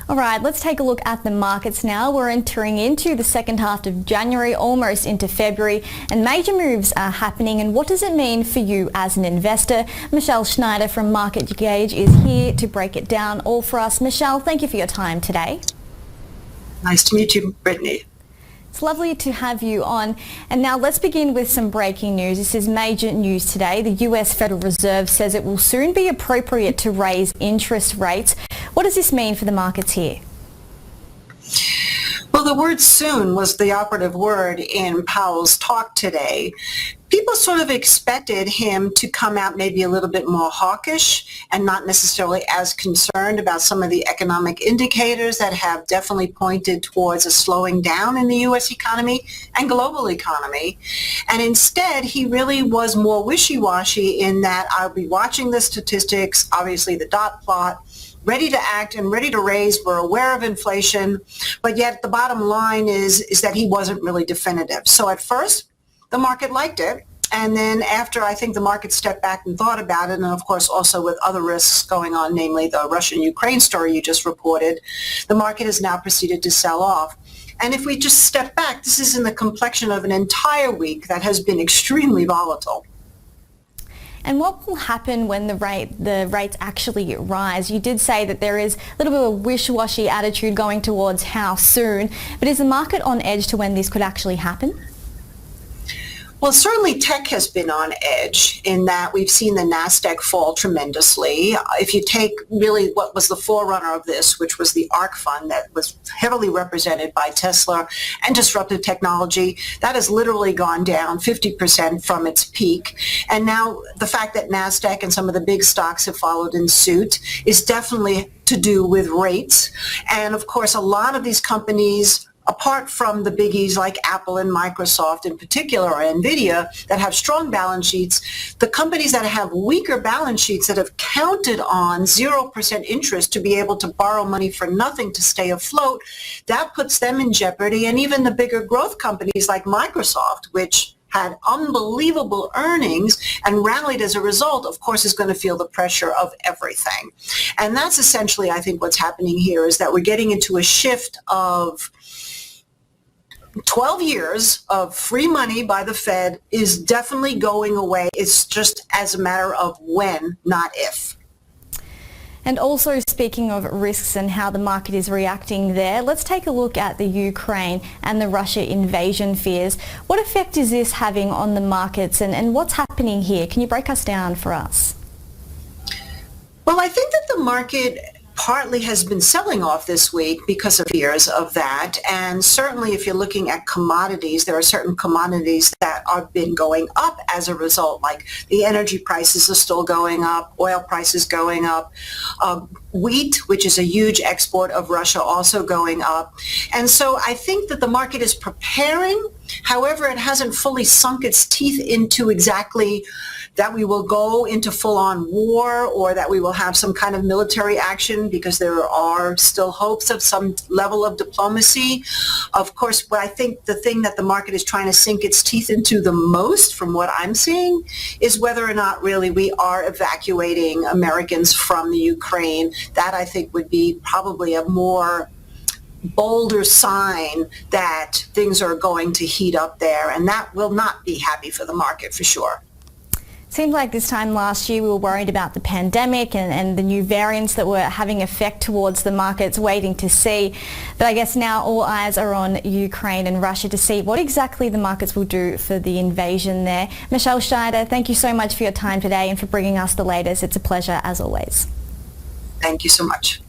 All right, let's take a look at the markets now. We're entering into the second half of January, almost into February, and major moves are happening. And what does it mean for you as an investor? Michelle Schneider from Market Gauge is here to break it down all for us. Michelle, thank you for your time today. Nice to meet you, Brittany. It's lovely to have you on. And now let's begin with some breaking news. This is major news today. The US Federal Reserve says it will soon be appropriate to raise interest rates. What does this mean for the markets here? Well, the word soon was the operative word in Powell's talk today. People sort of expected him to come out maybe a little bit more hawkish and not necessarily as concerned about some of the economic indicators that have definitely pointed towards a slowing down in the U.S. economy and global economy. And instead, he really was more wishy-washy in that I'll be watching the statistics, obviously the dot plot, ready to act and ready to raise. We're aware of inflation, but yet the bottom line is that he wasn't really definitive. So at first, the market liked it. And then after I think the market stepped back and thought about it, and of course also with other risks going on, namely the Russia-Ukraine story you just reported, the market has now proceeded to sell off. And if we just step back, this is in the complexion of an entire week that has been extremely volatile. And what will happen when the rates actually rise? You did say that there is a little bit of a wish-washy attitude going towards how soon, but is the market on edge to when this could actually happen? Well, certainly tech has been on edge in that we've seen the NASDAQ fall tremendously. If you take really what was the forerunner of this, which was the ARK fund that was heavily represented by Tesla and disruptive technology, that has literally gone down 50% from its peak. And now the fact that NASDAQ and some of the big stocks have followed in suit is definitely to do with rates. And of course, a lot of these companies, apart from the biggies like Apple and Microsoft in particular, or NVIDIA, that have strong balance sheets, the companies that have weaker balance sheets that have counted on 0% interest to be able to borrow money for nothing to stay afloat, that puts them in jeopardy. And even the bigger growth companies like Microsoft, which had unbelievable earnings and rallied as a result, of course, is going to feel the pressure of everything. And that's essentially, I think, what's happening here, is that we're getting into a shift of 12 years of free money by the Fed is definitely going away. It's just as a matter of when, not if. And also, speaking of risks and how the market is reacting there, let's take a look at the Ukraine and the Russia invasion fears. What effect is this having on the markets, and what's happening here? Can you break us down for us? Well, I think that the market partly has been selling off this week because of fears of that. And certainly if you're looking at commodities, there are certain commodities that have been going up as a result, like the energy prices are still going up, oil prices going up, wheat, which is a huge export of Russia, also going up. And so I think that the market is preparing. However, it hasn't fully sunk its teeth into exactly that we will go into full-on war or that we will have some kind of military action, because there are still hopes of some level of diplomacy. Of course, but I think the thing that the market is trying to sink its teeth into the most, from what I'm seeing, is whether or not really we are evacuating Americans from the Ukraine. That, I think, would be probably a more bolder sign that things are going to heat up there, and that will not be happy for the market for sure. Seems like this time last year we were worried about the pandemic and the new variants that were having effect towards the markets, waiting to see. But I guess now all eyes are on Ukraine and Russia to see what exactly the markets will do for the invasion there. Michelle Schneider, thank you so much for your time today and for bringing us the latest. It's a pleasure as always. Thank you so much.